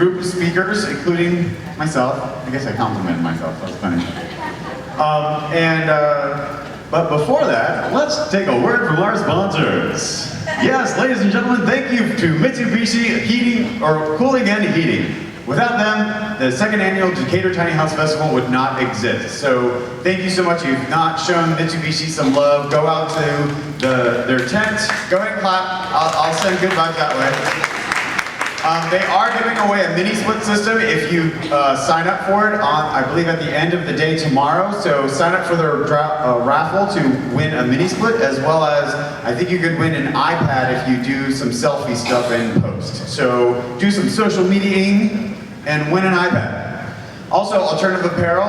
group of speakers, including myself. I guess I complimented myself, that was funny. But before that, let's take a word from our sponsors. Yes, ladies and gentlemen, thank you to Mitsubishi Heating, or Cooling and Heating. Without them, the second annual Decatur Tiny House Festival would not exist. So thank you so much. You've not shown Mitsubishi some love. Go out to their tent. Go ahead and clap. I'll send good vibes that way. They are giving away a mini split system if you sign up for it on, I believe, at the end of the day tomorrow. So sign up for their raffle to win a mini split, as well as I think you could win an iPad if you do some selfie stuff in post. So do some social mediaing and win an iPad. Also, Alternative Apparel,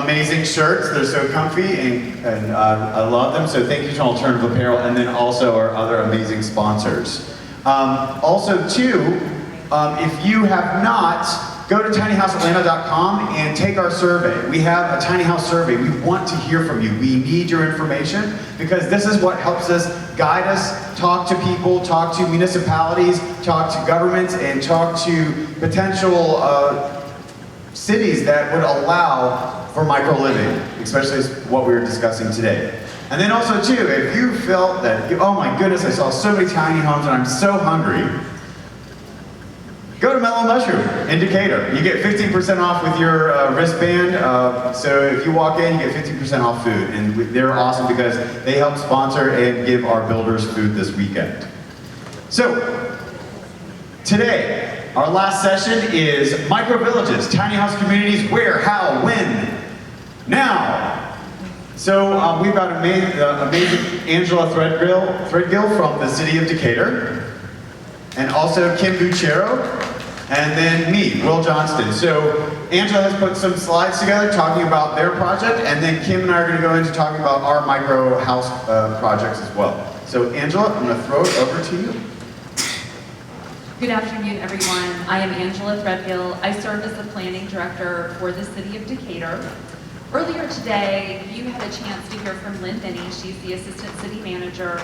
amazing shirts. They're so comfy and I love them. So thank you to Alternative Apparel, and then also our other amazing sponsors. Also, too, if you have not, go to tinyhouseatlanta.com and take our survey. We have a tiny house survey. We want to hear from you. We need your information because this is what helps us guide us, talk to people, talk to municipalities, talk to governments, and talk to potential cities that would allow for micro-living, especially what we were discussing today. And then also too, if you felt that, oh my goodness, I saw so many tiny homes and I'm so hungry, go to Mellow Mushroom in Decatur. You get 15% off with your wristband. So if you walk in, you get 15% off food. And they're awesome because they help sponsor and give our builders food this weekend. So today, our last session is Micro Villages, tiny house communities, where, how, when, now. So we've got amazing Angela Threadgill from the city of Decatur, and also Kim Buchero, and then me, Will Johnston. So Angela has put some slides together talking about their project, and then Kim and I are going to go into talking about our micro house projects as well. So Angela, I'm going to throw it over to you. Good afternoon, everyone. I am Angela Threadgill. I serve as the planning director for the city of Decatur. Earlier today, you had a chance to hear from Lynn Denny. She's the assistant city manager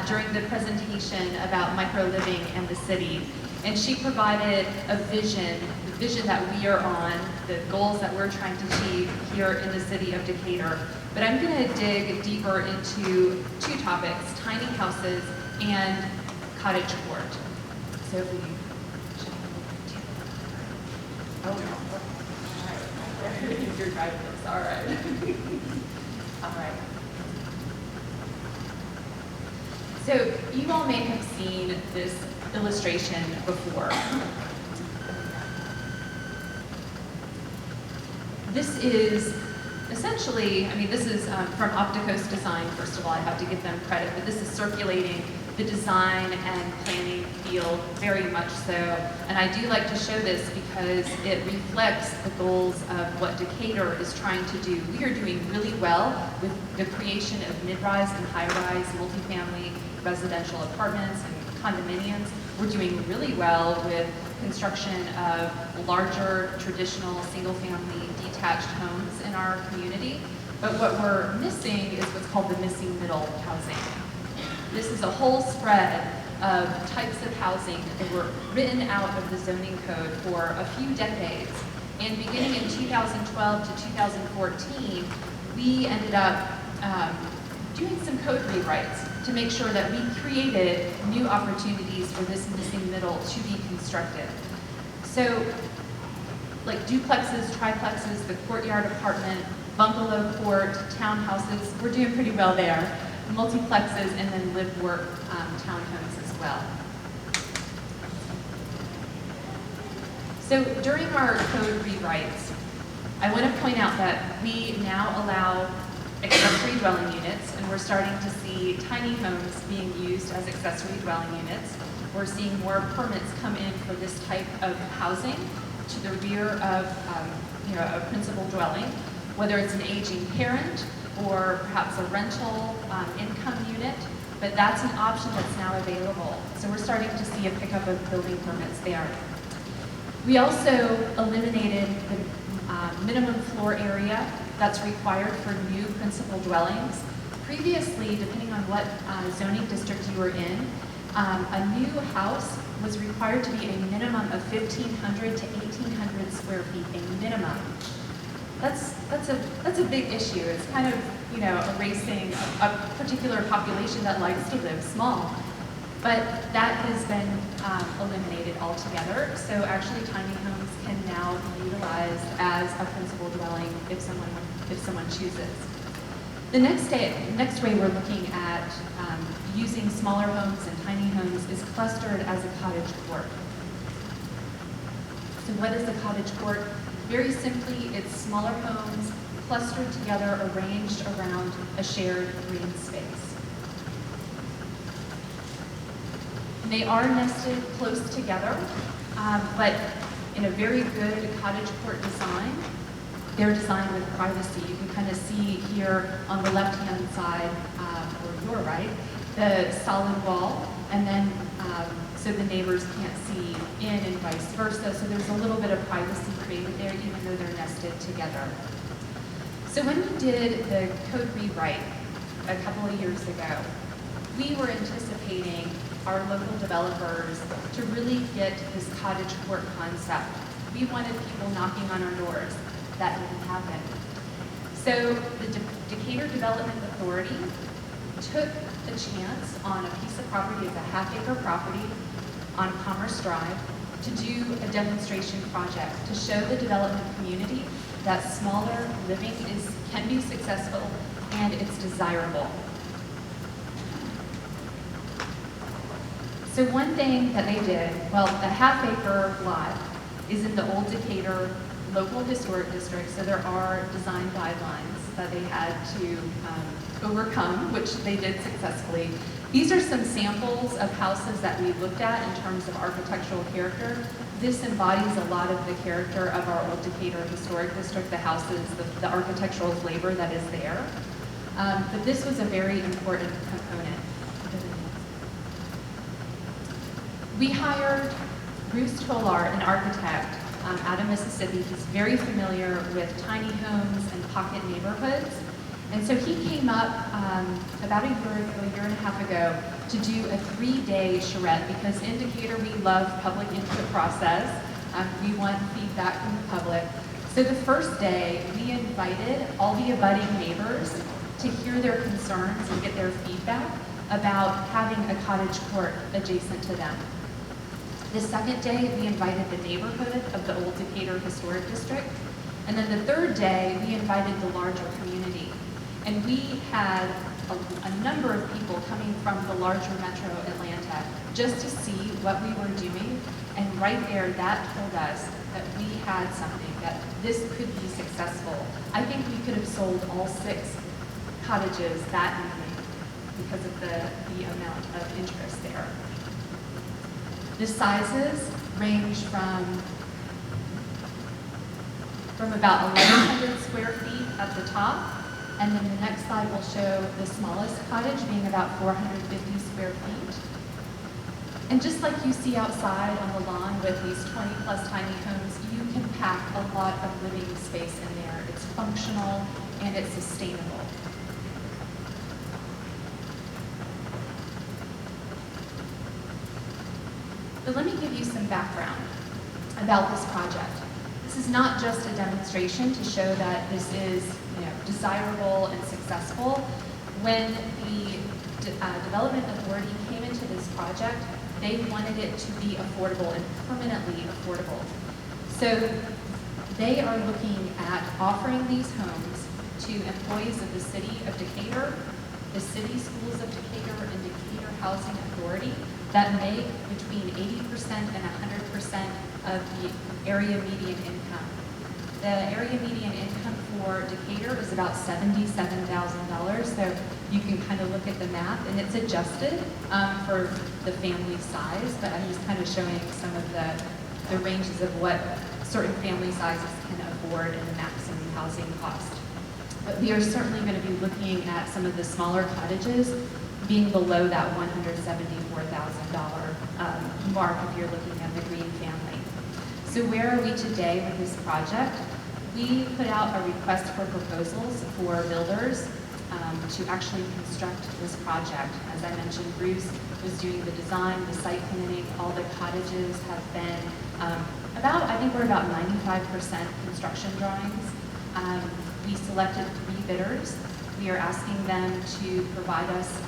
during the presentation about micro-living and the city. And she provided a vision, the vision that we are on, the goals that we're trying to achieve here in the city of Decatur. But I'm going to dig deeper into two topics, tiny houses and cottage court. So if we you're driving this, all right. All right. So you all may have seen this illustration before. This is essentially, this is from Opticos Design. First of all, I have to give them credit, but this is circulating the design and planning field very much so. And I do like to show this because it reflects the goals of what Decatur is trying to do. We are doing really well with the creation of mid-rise and high-rise multifamily residential apartments and condominiums. We're doing really well with construction of larger traditional single-family detached homes in our community. But what we're missing is what's called the missing middle housing. This is a whole spread of types of housing that were written out of the zoning code for a few decades. And beginning in 2012 to 2014, we ended up doing some code rewrites to make sure that we created new opportunities for this missing middle to be constructed. So, like duplexes, triplexes, the courtyard apartment, bungalow court, townhouses, we're doing pretty well there. Multiplexes, and then live-work townhomes as well. So during our code rewrites, I want to point out that we now allow accessory dwelling units, and we're starting to see tiny homes being used as accessory dwelling units. We're seeing more permits come in for this type of housing to the rear of a principal dwelling, whether it's an aging parent or perhaps a rental income unit, but that's an option that's now available. So we're starting to see a pickup of building permits there. We also eliminated the minimum floor area that's required for new principal dwellings. Previously, depending on what zoning district you were in, a new house was required to be a minimum of 1,500 to 1,800 square feet, a minimum. That's a big issue. It's kind of, erasing a particular population that likes to live small. But that has been eliminated altogether. So actually tiny homes can now be utilized as a principal dwelling if someone chooses. The next way we're looking at using smaller homes and tiny homes is clustered as a cottage court. So what is a cottage court? Very simply, it's smaller homes clustered together, arranged around a shared green space. And they are nested close together, but in a very good cottage court design. They're designed with privacy. You can kind of see here on the left-hand side, or your right, the solid wall, and then so the neighbors can't see in and vice versa. So there's a little bit of privacy created there, even though they're nested together. So when we did the code rewrite a couple of years ago, we were anticipating our local developers to really get this cottage court concept. We wanted people knocking on our doors. That didn't happen. So the Decatur Development Authority took a chance on a piece of property, it's a half-acre property on Commerce Drive, to do a demonstration project to show the development community that smaller living can be successful and it's desirable. So one thing that they did, well, the half-acre lot is in the Old Decatur Local Historic District, so there are design guidelines that they had to overcome, which they did successfully. These are some samples of houses that we looked at in terms of architectural character. This embodies a lot of the character of our Old Decatur Historic District, the houses, the architectural flavor that is there. But this was a very important component. We hired Bruce Tolar, an architect out of Mississippi. He's very familiar with tiny homes and pocket neighborhoods. And so he came up about a year and a half ago, to do a 3-day charrette, because in Decatur we love public input process. We want feedback from the public. So the first day, we invited all the abutting neighbors to hear their concerns and get their feedback about having a cottage court adjacent to them. The second day, we invited the neighborhood of the Old Decatur Historic District. And then the third day, we invited the larger community. And we had a number of people coming from the larger metro Atlanta just to see what we were doing. And right there, that told us that we had something, that this could be successful. I think we could have sold all 6 cottages that evening because of the amount of interest there. The sizes range from about 1,100 square feet at the top, and then the next slide will show the smallest cottage being about 450 square feet. And just like you see outside on the lawn with these 20+ tiny homes, you can pack a lot of living space in there. It's functional and it's sustainable. But let me give you some background about this project. This is not just a demonstration to show that this is desirable and successful. When the Development Authority came into this project, they wanted it to be affordable and permanently affordable. So they are looking at offering these homes to employees of the City of Decatur, the City Schools of Decatur, and Decatur Housing Authority that make between 80% and 100% of the area median income. The area median income for Decatur is about $77,000, so you can kind of look at the math, and it's adjusted for the family size, but I'm just kind of showing some of the ranges of what certain family sizes can afford and the maximum housing cost. But we are certainly going to be looking at some of the smaller cottages being below that $174,000 mark if you're looking at the green family. So where are we today with this project? We put out a request for proposals for builders to actually construct this project. As I mentioned, Bruce was doing the design, the site planning. All the cottages have been I think we're about 95% construction drawings. We selected 3 bidders. We are asking them to provide us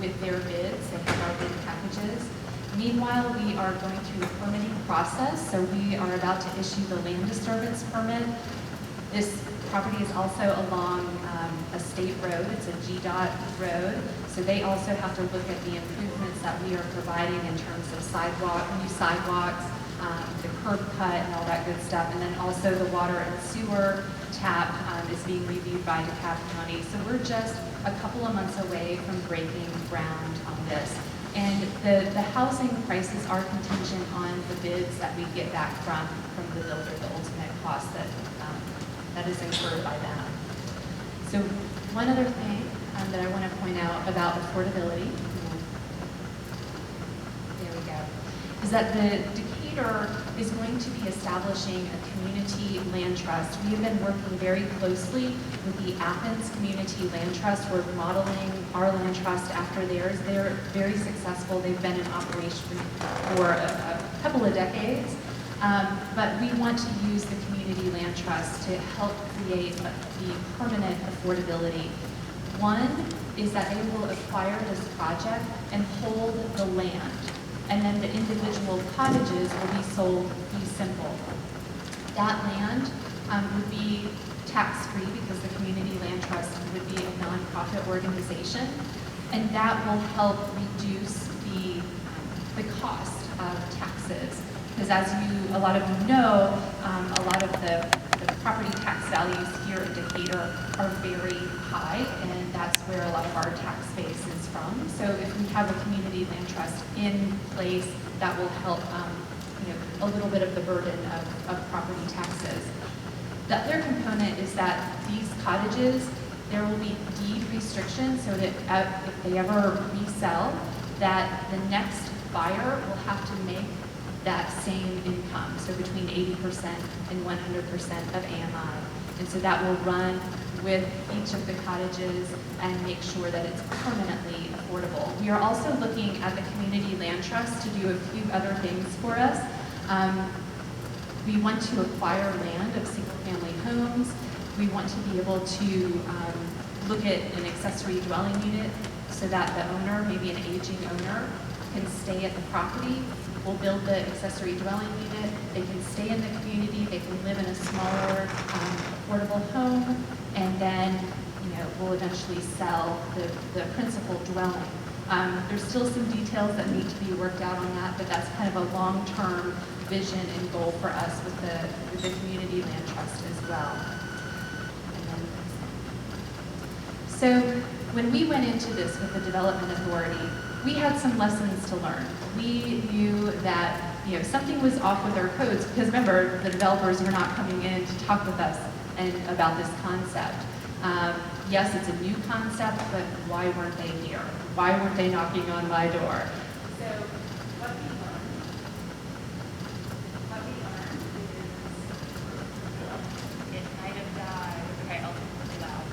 with their bids. They have our bid packages. Meanwhile, we are going through the permitting process, so we are about to issue the land disturbance permit. This property is also along a state road. It's a GDOT road, so they also have to look at the improvements that we are providing in terms of new sidewalks, the curb cut and all that good stuff, and then also the water and sewer tap is being reviewed by DeKalb County. So we're just a couple of months away from breaking ground on this. And the housing prices are contingent on the bids that we get back from the builder, the ultimate cost that is incurred by them. So one other thing that I want to point out about affordability, there we go, is that the Decatur is going to be establishing a community land trust. We have been working very closely with the Athens Community Land Trust. We're modeling our land trust after theirs. They're very successful. They've been in operation for a couple of decades. But we want to use the community land trust to help create the permanent affordability. One is that they will acquire this project and hold the land, and then the individual cottages will be sold fee simple. That land would be tax-free because the community land trust would be a nonprofit organization, and that will help reduce the cost of taxes. Because as a lot of you know, a lot of the property tax values here in Decatur are very high, and that's where a lot of our tax base is from. So if we have a community land trust in place, that will help a little bit of the burden of property taxes. The other component is that these cottages, there will be deed restrictions so that if they ever resell, that the next buyer will have to make that same income, so between 80% and 100% of AMI. And so that will run with each of the cottages and make sure that it's permanently affordable. We are also looking at the community land trust to do a few other things for us. We want to acquire land of single-family homes. We want to be able to look at an accessory dwelling unit so that the owner, maybe an aging owner, can stay at the property. We'll build the accessory dwelling unit. They can stay in the community. They can live in a smaller, affordable home, and then, we'll eventually sell the principal dwelling. There's still some details that need to be worked out on that, but that's kind of a long-term vision and goal for us with the community land trust as well. So when we went into this with the Development Authority, we had some lessons to learn. We knew that something was off with our codes, because remember, the developers were not coming in to talk with us about this concept. Yes, it's a new concept, but why weren't they here? Why weren't they knocking on my door? So what we learned is it might have died. Okay, I'll do it loud.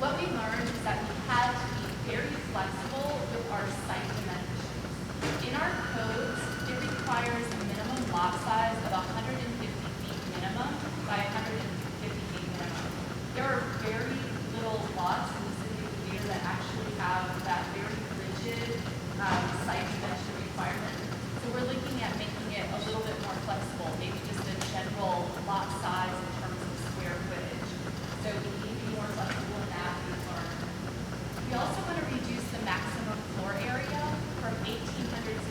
What we learned is that we had to be very flexible with our site dimensions. In our codes, it requires a minimum lot size of 150 feet minimum by 150 feet minimum. There are very little lots in the city of Decatur that actually have that very rigid site dimension requirement. So we're looking at making it a little bit more flexible, maybe just a general lot size in terms of square footage. So we can be more flexible in that, we've learned. We also want to reduce the maximum floor area from 1,800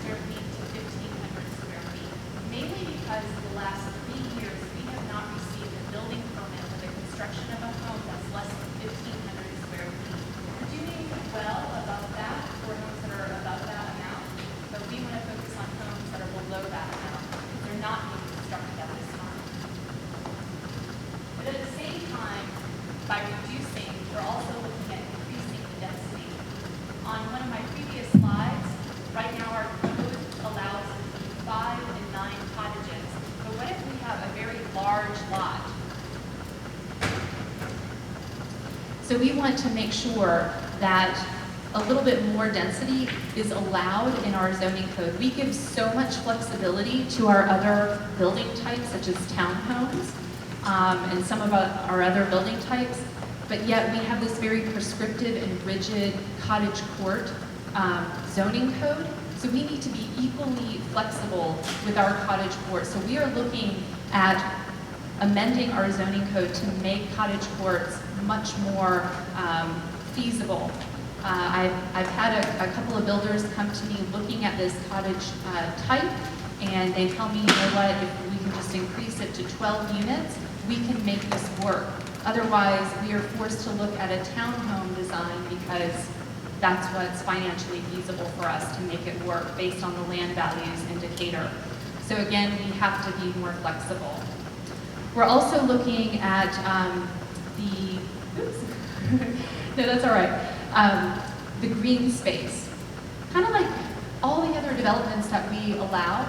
square feet to 1,500 square feet, mainly because the last 3 years we have not received a building permit for the construction of a home that's less than 1,500 square feet. We're doing well above that for homes that are above that amount, but we want to focus on homes that are below that amount because they're not being constructed at this time. But at the same time, by reducing, we're also looking at increasing the density. On one of my previous slides, right now our code allows between 5 and 9 cottages. But what if we have a very large lot? So we want to make sure that a little bit more density is allowed in our zoning code. We give so much flexibility to our other building types, such as townhomes, and some of our other building types, but yet we have this very prescriptive and rigid cottage court zoning code. So we need to be equally flexible with our cottage court. So we are looking at amending our zoning code to make cottage courts much more feasible. I've had a couple of builders come to me looking at this cottage type, and they tell me, you know what, if we can just increase it to 12 units, we can make this work. Otherwise, we are forced to look at a townhome design because that's what's financially feasible for us to make it work based on the land values in Decatur. So again, we have to be more flexible. We're also looking at oops, no, that's all right, the green space. Kind of like all the other developments that we allow,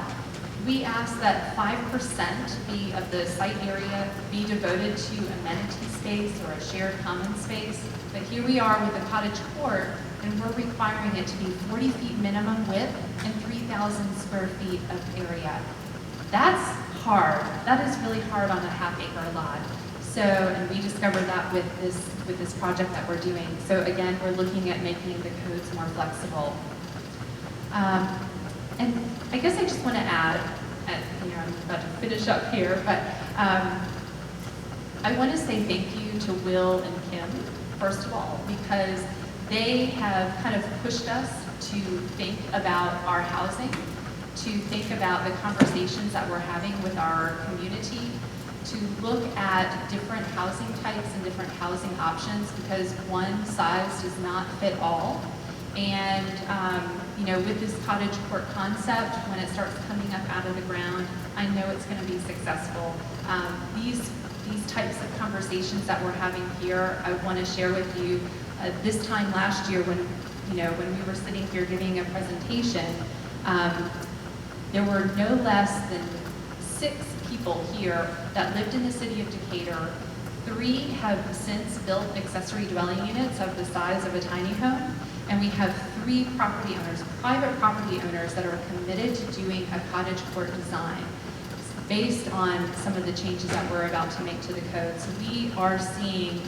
we ask that 5% of the site area be devoted to amenity space or a shared common space. But here we are with the cottage court, and we're requiring it to be 40 feet minimum width and 3,000 square feet of area. That's hard. That is really hard on a half-acre lot. So, and we discovered that with this project that we're doing. So again, we're looking at making the codes more flexible. And I guess I just want to add, I'm about to finish up here, but I want to say thank you to Will and Kim, first of all, because they have kind of pushed us to think about our housing, to think about the conversations that we're having with our community, to look at different housing types and different housing options, because one size does not fit all. And with this cottage court concept, when it starts coming up out of the ground, I know it's going to be successful. These types of conversations that we're having here, I want to share with you. This time last year, when we were sitting here giving a presentation, there were no less than 6 people here that lived in the city of Decatur. 3 have since built accessory dwelling units of the size of a tiny home. And we have 3 property owners, private property owners, that are committed to doing a cottage court design based on some of the changes that we're about to make to the code. So we are seeing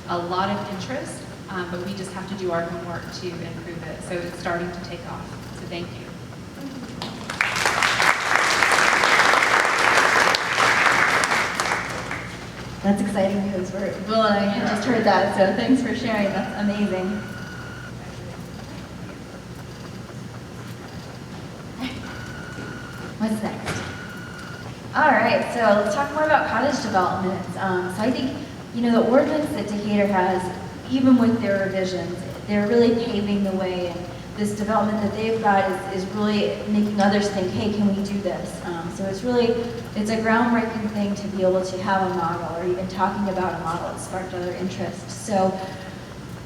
a lot of interest, but we just have to do our homework to improve it. So it's starting to take off. So thank you. That's exciting because Will and I had just heard that, so thanks for sharing. That's amazing. What's next? All right, so let's talk more about cottage developments. So I think, the ordinance that Decatur has, even with their revisions, they're really paving the way. And this development that they've got is really making others think, hey, can we do this? So it's a groundbreaking thing to be able to have a model, or even talking about a model. It sparked other interest. So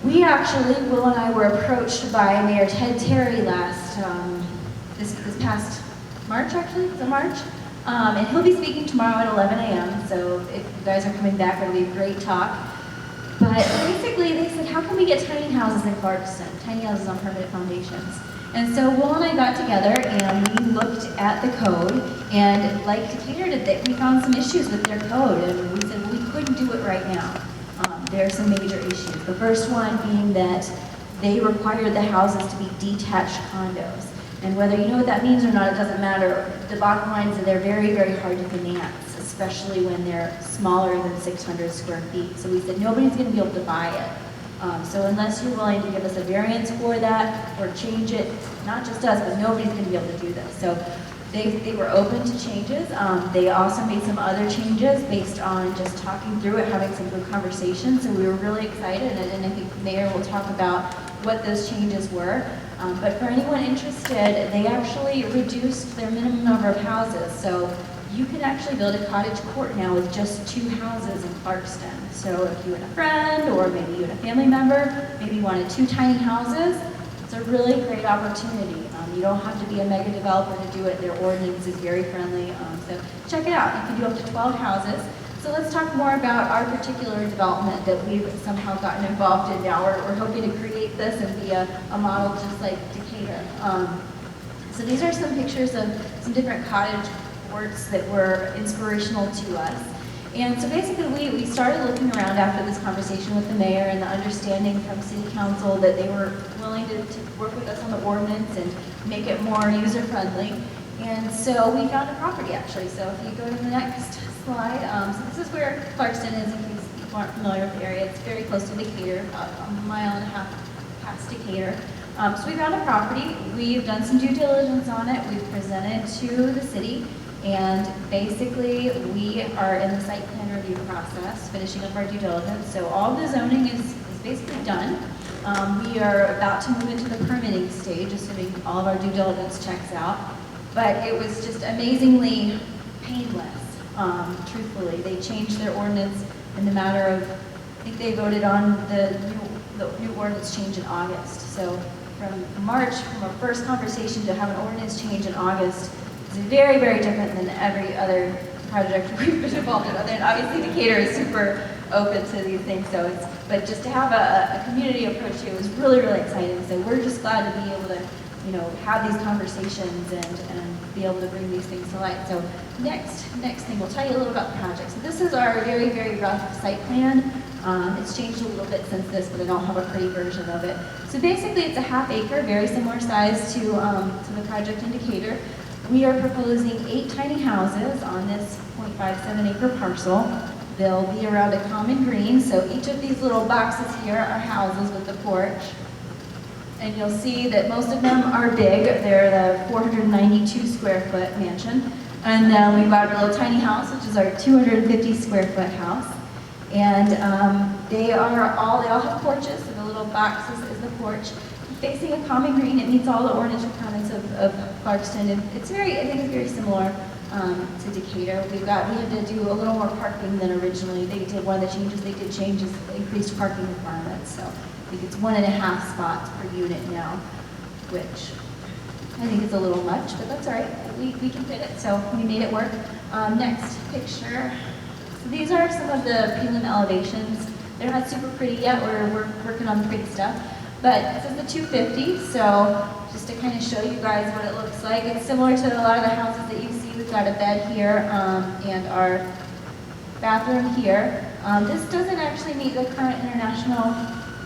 we actually, Will and I were approached by Mayor Ted Terry this past March, actually, is it March? And he'll be speaking tomorrow at 11 a.m., so if you guys are coming back, it'll be a great talk. But basically, they said, how can we get tiny houses in Clarkston? Tiny houses on permanent foundations. And so Will and I got together, and we looked at the code, and like Decatur did, we found some issues with their code, and we said, well, we couldn't do it right now. There are some major issues. The first one being that they require the houses to be detached condos. And whether you know what that means or not, it doesn't matter. The bottom line is that they're very, very hard to finance, especially when they're smaller than 600 square feet. So we said nobody's going to be able to buy it. So unless you're willing to give us a variance for that or change it, not just us, but nobody's going to be able to do this. So they were open to changes. They also made some other changes based on just talking through it, having some good conversations. So we were really excited, and I think the mayor will talk about what those changes were. But for anyone interested, they actually reduced their minimum number of houses. So you can actually build a cottage court now with just 2 houses in Clarkston. So if you and a friend, or maybe you and a family member, maybe you wanted 2 tiny houses, it's a really great opportunity. You don't have to be a mega developer to do it. Their ordinance is very friendly. So check it out. You can do up to 12 houses. So let's talk more about our particular development that we've somehow gotten involved in now. We're hoping to create this and be a model just like Decatur. So these are some pictures of some different cottage courts that were inspirational to us. And so basically we started looking around after this conversation with the mayor and the understanding from city council that they were willing to work with us on the ordinance and make it more user-friendly. And so we found a property actually. So if you go to the next slide, so this is where Clarkston is in case people aren't familiar with the area. It's very close to Decatur, about a mile and a half past Decatur. So we found a property. We've done some due diligence on it. We've presented to the city. And basically, we are in the site plan review process, finishing up our due diligence. So all the zoning is basically done. We are about to move into the permitting stage, assuming all of our due diligence checks out. But it was just amazingly painless, truthfully. They changed their ordinance in the matter of, I think they voted on the new ordinance change in August. So from March, from our first conversation to have an ordinance change in August, it's very, very different than every other project we've been involved in. And obviously Decatur is super open to these things, but just to have a community approach to it was really, really exciting. So we're just glad to be able to, have these conversations and be able to bring these things to light. So next thing, we'll tell you a little about the project. So this is our very, very rough site plan. It's changed a little bit since this, but I don't have a pretty version of it. So basically it's a half acre, very similar size to the project in Decatur. We are proposing 8 tiny houses on this 0.57 acre parcel. They'll be around a common green, so each of these little boxes here are houses with a porch. And you'll see that most of them are big. They're the 492 square foot mansion. And then we've got a little tiny house, which is our 250 square foot house. And they all have porches, so the little boxes is the porch. Facing a common green, it meets all the ordinance requirements of Clarkston. And I think it's very similar to Decatur. We had to do a little more parking than originally. They did one of the changes they did change is increased parking requirements. So I think it's 1.5 spots per unit now, which I think is a little much, but that's all right. We can fit it, so we made it work. Next picture. So these are some of the prelim elevations. They're not super pretty yet. We're working on the pretty stuff. But this is the 250, so just to kind of show you guys what it looks like. It's similar to a lot of the houses that you see. We've got a bed here and our bathroom here. This doesn't actually meet the current international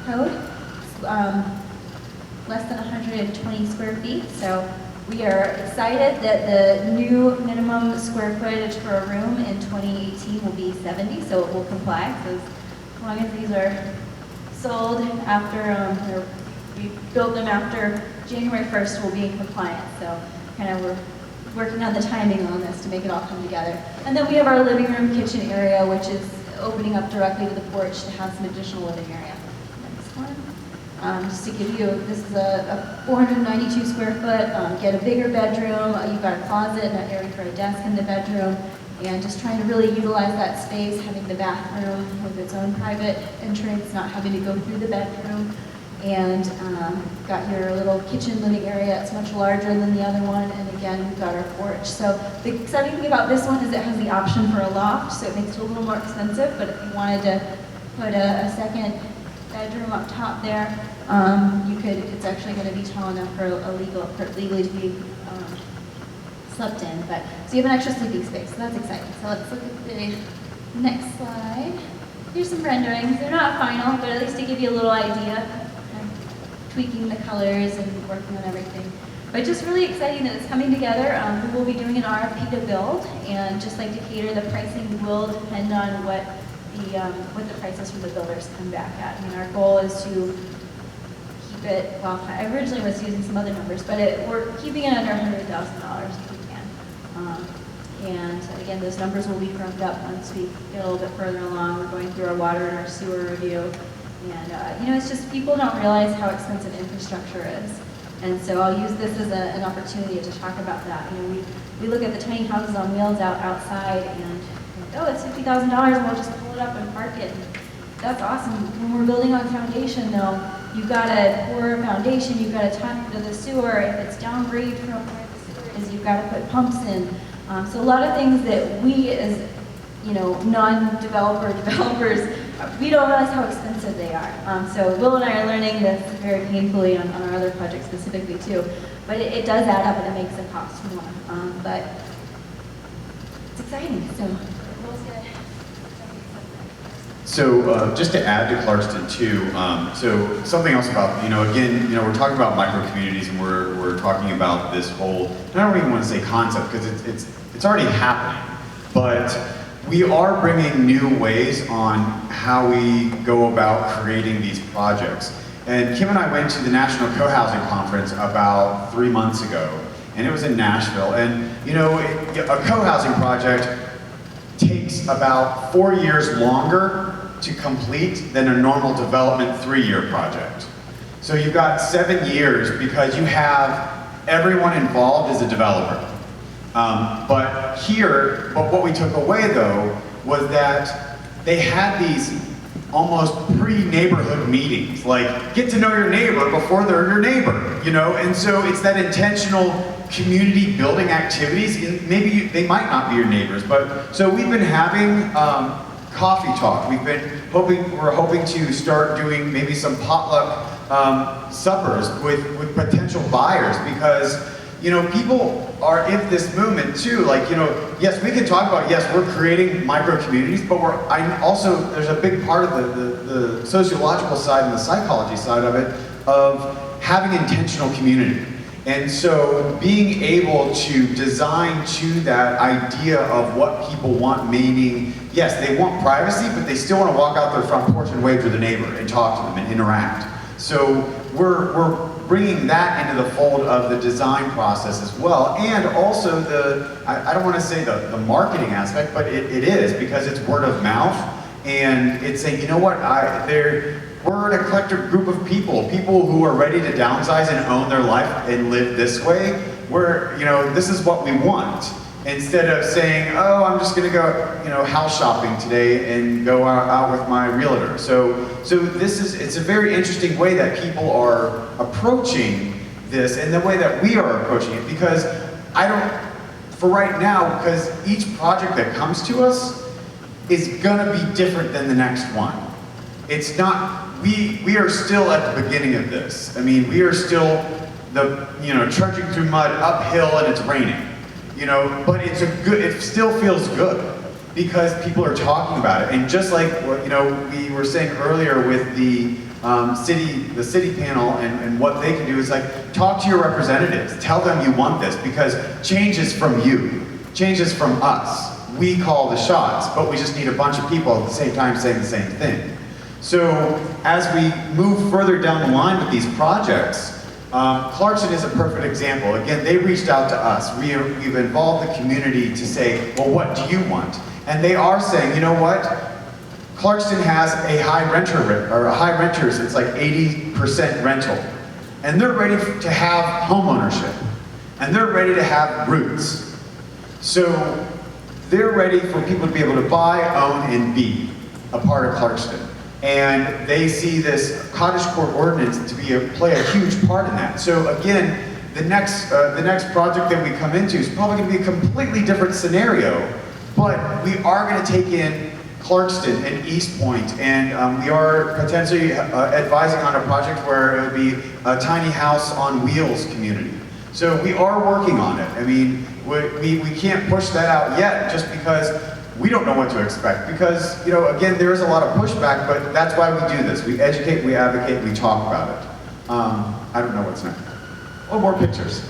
code. It's less than 120 square feet, so we are excited that the new minimum square footage for a room in 2018 will be 70, so it will comply. So as long as these are sold after, we build them after January 1st, we'll be in compliance. So we're working on the timing on this to make it all come together. And then we have our living room kitchen area, which is opening up directly to the porch to have some additional living area. Next one. Just to give you, this is a 492 square foot, get a bigger bedroom, you've got a closet and an area for a desk in the bedroom, and just trying to really utilize that space, having the bathroom with its own private entrance, not having to go through the bedroom, and got your little kitchen living area. It's much larger than the other one, and again, we've got our porch. So the exciting thing about this one is it has the option for a loft, so it makes it a little more expensive, but if you wanted to put a second bedroom up top there, you could, it's actually going to be tall enough for legally to be slept in, but so you have an extra sleeping space, so that's exciting. So let's look at the next slide. Here's some renderings. They're not final, but at least to give you a little idea. I'm tweaking the colors and working on everything. But just really exciting that it's coming together. We will be doing an RFP to build, and just like Decatur, the pricing will depend on what the prices from the builders come back at. I mean, our goal is to keep it, well, I originally was using some other numbers, but we're keeping it under $100,000 if we can. And again, those numbers will be firmed up once we get a little bit further along. We're going through our water and our sewer review. And it's just people don't realize how expensive infrastructure is. And so I'll use this as an opportunity to talk about that. We look at the tiny houses on wheels outside and oh, it's $50,000 and we'll just pull it up and park it. That's awesome. When we're building on foundation though, you've got to pour a foundation, you've got to tap into the sewer. If it's downgrade from where the sewer is, you've got to put pumps in. So a lot of things that we as non-developer developers, we don't realize how expensive they are. So Will and I are learning this very painfully on our other projects specifically too. But it does add up and it makes the cost more. But it's exciting. So Will's gonna. So just to add to Clarkston too, so something else about, again, we're talking about micro communities and we're talking about this whole, I don't even want to say concept because it's already happening, but we are bringing new ways on how we go about creating these projects. And Kim and I went to the National Co-Housing Conference about 3 months ago, and it was in Nashville. And a co-housing project takes about 4 years longer to complete than a normal development 3-year project. So you've got 7 years because you have everyone involved as a developer. But what we took away though was that they had these almost pre-neighborhood meetings, like get to know your neighbor before they're your neighbor, and so it's that intentional community building activities. Maybe they might not be your neighbors, but so we've been having coffee talk. We're hoping to start doing maybe some potluck suppers with potential buyers because people are in this movement too, yes, we can talk about, yes, we're creating micro communities, but there's a big part of the sociological side and the psychology side of it, of having intentional community. And so being able to design to that idea of what people want, meaning, yes, they want privacy, but they still want to walk out their front porch and wave to the neighbor and talk to them and interact. So we're bringing that into the fold of the design process as well, and also I don't want to say the marketing aspect, but it is, because it's word of mouth, and it's saying, we're an eclectic group of people who are ready to downsize and own their life and live this way. This is what we want. Instead of saying, oh, I'm just gonna go, house shopping today and go out with my realtor. So it's a very interesting way that people are approaching this and the way that we are approaching it, because for right now, because each project that comes to us is gonna be different than the next one. It's not, we are still at the beginning of this. I mean, we are still trudging through mud uphill and it's raining. But it still feels good because people are talking about it. And just like we were saying earlier with the city panel and what they can do is talk to your representatives, tell them you want this, because change is from you, change is from us. We call the shots, but we just need a bunch of people at the same time saying the same thing. So as we move further down the line with these projects, Clarkston is a perfect example. Again, they reached out to us. We've involved the community to say, well, what do you want? And they are saying, you know what? Clarkston has a high renters, it's like 80% rental. And they're ready to have home ownership. And they're ready to have roots. So they're ready for people to be able to buy, own, and be a part of Clarkston. And they see this cottage court ordinance to play a huge part in that. So again, the next project that we come into is probably going to be a completely different scenario, but we are going to take in Clarkston and East Point, and we are potentially advising on a project where it would be a tiny house on wheels community. So we are working on it. I mean, we can't push that out yet just because we don't know what to expect, because, again, there is a lot of pushback, but that's why we do this. We educate, we advocate, we talk about it. I don't know what's next. Oh, more pictures.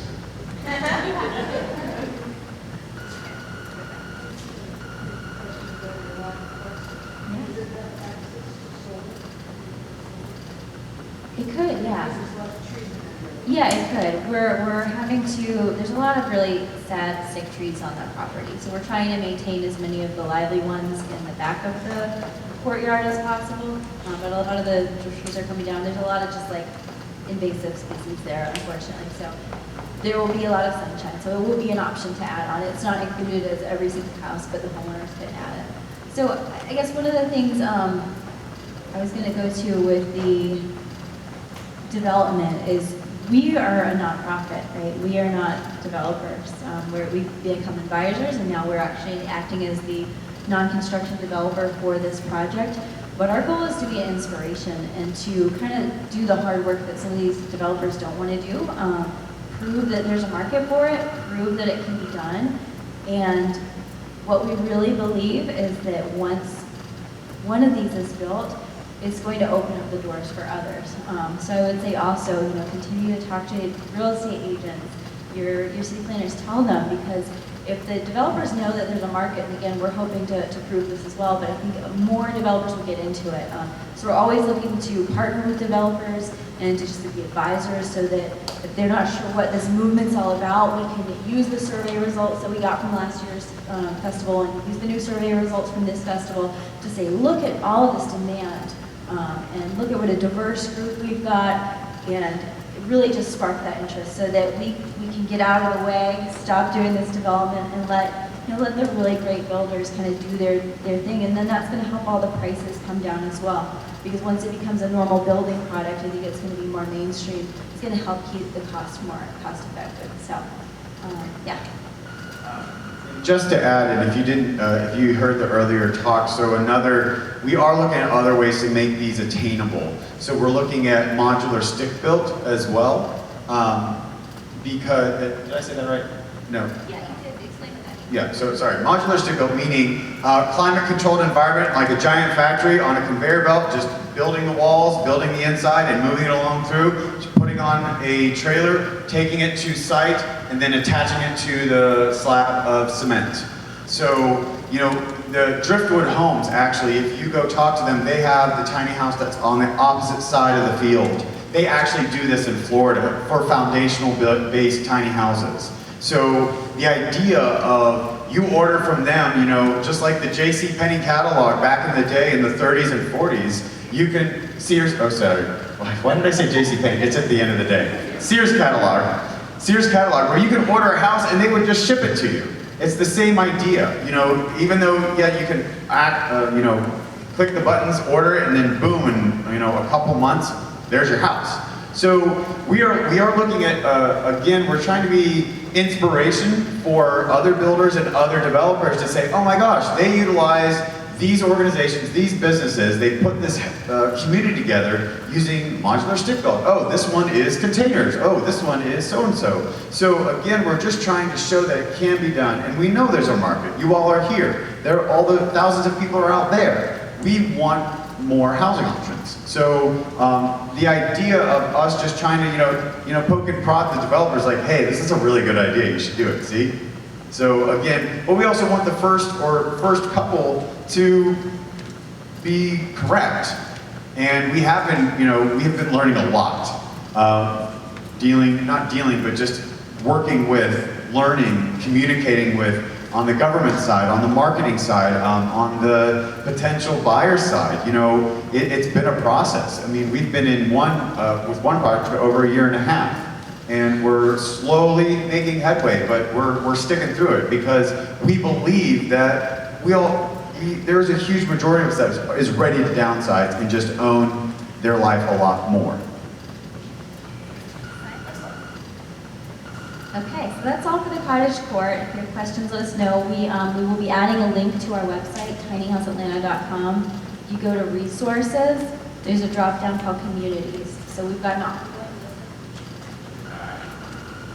It could, yeah. Yeah, it could. We're having to, there's a lot of really sad, sick trees on that property. So we're trying to maintain as many of the lively ones in the back of the courtyard as possible. But a lot of the trees are coming down. There's a lot of just invasive species there, unfortunately. So there will be a lot of sunshine. So it will be an option to add on. It's not included as every single house, but the homeowners can add it. So I guess one of the things I was going to go to with the development is we are a nonprofit, right? We are not developers. We've become advisors, and now we're actually acting as the non-construction developer for this project. But our goal is to be an inspiration and to kind of do the hard work that some of these developers don't want to do. Prove that there's a market for it, prove that it can be done. And what we really believe is that once one of these is built, it's going to open up the doors for others. So I would say also, continue to talk to real estate agents, your city planners, tell them, because if the developers know that there's a market, and again, we're hoping to prove this as well, but I think more developers will get into it. So we're always looking to partner with developers and to just be advisors so that if they're not sure what this movement's all about, we can use the survey results that we got from last year's festival and use the new survey results from this festival to say, look at all of this demand and look at what a diverse group we've got, and really just spark that interest so that we can get out of the way, stop doing this development, and let the really great builders kind of do their thing, and then that's going to help all the prices come down as well. Because once it becomes a normal building product, I think it's going to be more mainstream. It's going to help keep the cost more cost effective. So, yeah. Just to add, and if you heard the earlier talk, we are looking at other ways to make these attainable. So we're looking at modular stick-built as well, because, did I say that right? No. Yeah, you did. Explain that. Yeah, so sorry, modular stick-built meaning climate-controlled environment, like a giant factory on a conveyor belt, just building the walls, building the inside, and moving it along through, just putting on a trailer, taking it to site, and then attaching it to the slab of cement. So, the Driftwood Homes, actually, if you go talk to them, they have the tiny house that's on the opposite side of the field. They actually do this in Florida for foundational-based tiny houses. So the idea of you order from them, just like the JCPenney catalog back in the day in the 30s and 40s, you can, why did I say JCPenney? It's at the end of the day. Sears catalog, where you can order a house and they would just ship it to you. It's the same idea, even though, yeah, you can click the buttons, order it, and then boom, in a couple months, there's your house. So we are looking at, again, we're trying to be inspiration for other builders and other developers to say, oh my gosh, they utilize these organizations, these businesses, they put this community together using modular stick-built. Oh, this one is containers. Oh, this one is so-and-so. So again, we're just trying to show that it can be done, and we know there's a market. You all are here. All the thousands of people are out there. We want more housing options. So the idea of us just trying to, poke and prod the developers like, hey, this is a really good idea, you should do it, see? So again, but we also want the first couple to be correct. And we have been learning a lot. But just working with, learning, communicating with, on the government side, on the marketing side, on the potential buyer side. It's been a process. I mean, we've been in with one project for over 1.5 years. And we're slowly making headway, but we're sticking through it because we believe that there's a huge majority of us that is ready to downsize and just own their life a lot more. Okay, so that's all for the cottage court. If you have questions, let us know. We will be adding a link to our website, tinyhouseatlanta.com. If you go to resources, there's a drop-down called communities. So we've got an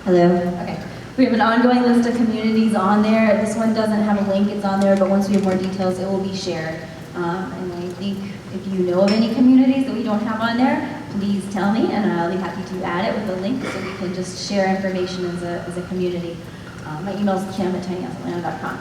Hello? Okay. We have an ongoing list of communities on there. This one doesn't have a link, it's on there, but once we have more details, it will be shared. And I think if you know of any communities that we don't have on there, please tell me, and I'll be happy to add it with a link so we can just share information as a community. My email is kim@tinyhouseatlanta.com.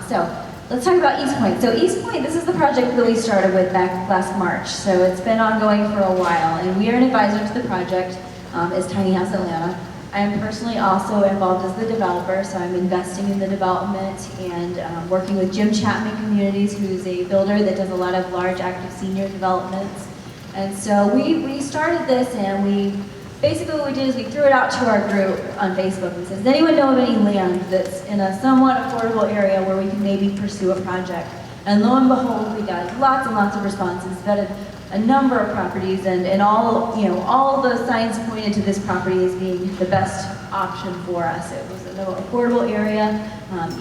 So let's talk about East Point. So East Point, this is the project that we started with back last March. So it's been ongoing for a while, and we are an advisor to the project as Tiny House Atlanta. I am personally also involved as the developer, so I'm investing in the development and working with Jim Chapman Communities, who's a builder that does a lot of large active senior developments. And so we started this, and basically what we did is we threw it out to our group on Facebook and said, does anyone know of any land that's in a somewhat affordable area where we can maybe pursue a project? And lo and behold, we got lots and lots of responses. Vetted a number of properties, and all of the signs pointed to this property as being the best option for us. It was an affordable area.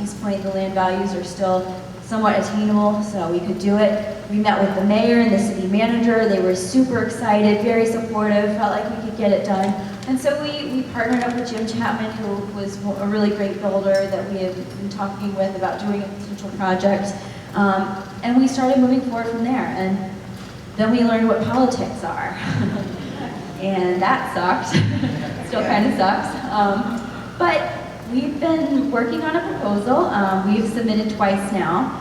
East Point, the land values are still somewhat attainable, so we could do it. We met with the mayor and the city manager. They were super excited, very supportive, felt like we could get it done. And so we partnered up with Jim Chapman, who was a really great builder that we had been talking with about doing a potential project. And we started moving forward from there. And then we learned what politics are. And that sucked. Still kind of sucks. But we've been working on a proposal. We've submitted twice now.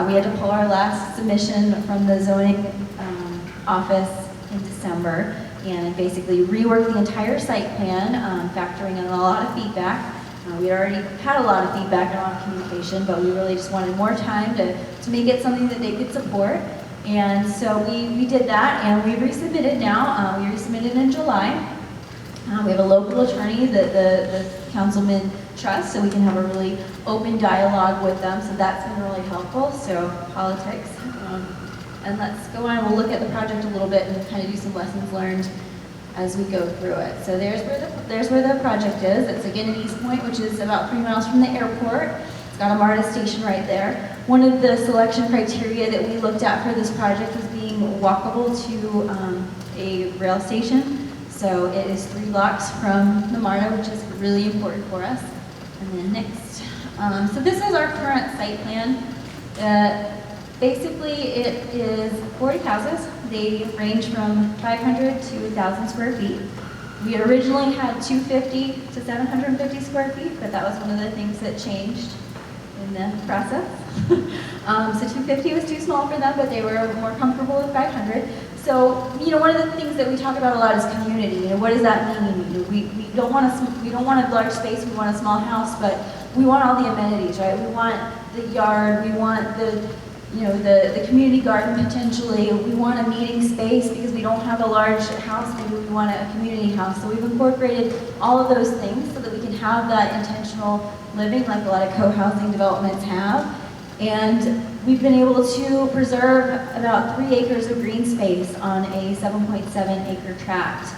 We had to pull our last submission from the zoning office in December and basically rework the entire site plan, factoring in a lot of feedback. We already had a lot of feedback and a lot of communication, but we really just wanted more time to make it something that they could support. And so we did that, and we resubmitted now. We resubmitted in July. We have a local attorney that the councilman trusts, so we can have a really open dialogue with them, so that's been really helpful. So politics. And let's go on, we'll look at the project a little bit and kind of do some lessons learned as we go through it. So there's where the project is. It's again in East Point, which is about 3 miles from the airport. It's got a MARTA station right there. One of the selection criteria that we looked at for this project was being walkable to a rail station. So it is 3 blocks from the MARTA, which is really important for us. And then next. So this is our current site plan. Basically, it is 40 houses. They range from 500 to 1,000 square feet. We had originally had 250 to 750 square feet, but that was one of the things that changed in the process. So 250 was too small for them, but they were more comfortable with 500. So, one of the things that we talk about a lot is community. What does that mean? We don't want a large space. We want a small house, but we want all the amenities, right? We want the yard. We want the community garden potentially. We want a meeting space because we don't have a large house. Maybe we want a community house. So we've incorporated all of those things so that we can have that intentional living like a lot of co-housing developments have. And we've been able to preserve about 3 acres of green space on a 7.7 acre tract.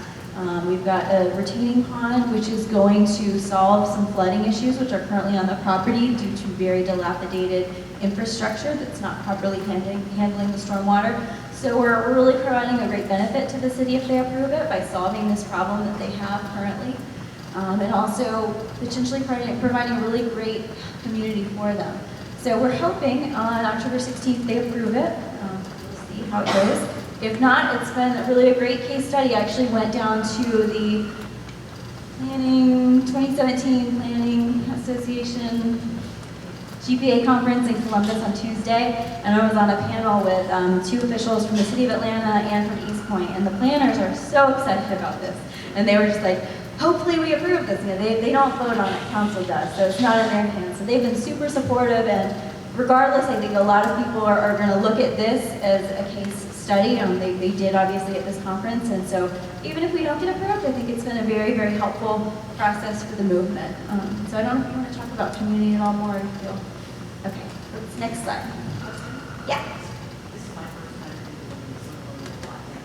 We've got a retaining pond, which is going to solve some flooding issues, which are currently on the property due to very dilapidated infrastructure that's not properly handling the stormwater. So we're really providing a great benefit to the city if they approve it by solving this problem that they have currently. And also potentially providing a really great community for them. So we're hoping on October 16th they approve it. We'll see how it goes. If not, it's been really a great case study. I actually went down to the 2017 Planning Association GPA conference in Columbus on Tuesday, and I was on a panel with 2 officials from the city of Atlanta and from East Point, and the planners are so excited about this. And they were just like, hopefully we approve this. They don't vote on it, council does, so it's not in their hands. So they've been super supportive, and regardless, I think a lot of people are going to look at this as a case study. They did obviously at this conference, and so even if we don't get approved, I think it's been a very, very helpful process for the movement. So I don't know if you want to talk about community at all more. Or you feel okay. Next slide. Yeah. This is my first time doing this on the project.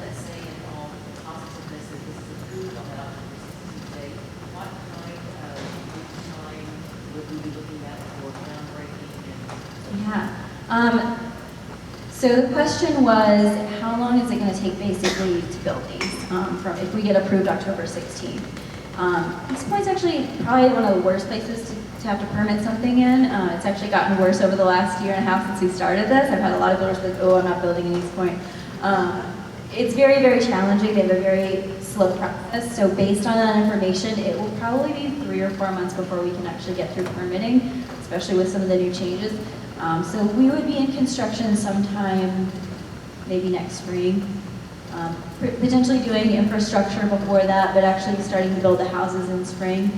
Let's say in all positiveness that this is approved on that October 16th date, what kind of time would we be looking at for groundbreaking? Yeah. So the question was, how long is it going to take basically to build these from if we get approved October 16th? East Point's actually probably one of the worst places to have to permit something in. It's actually gotten worse over the last 1.5 years since we started this. I've had a lot of builders like, oh, I'm not building in East Point. It's very, very challenging. They have a very slow process. So based on that information, it will probably be 3 or 4 months before we can actually get through permitting, especially with some of the new changes. So we would be in construction sometime, maybe next spring. Potentially doing infrastructure before that, but actually starting to build the houses in spring.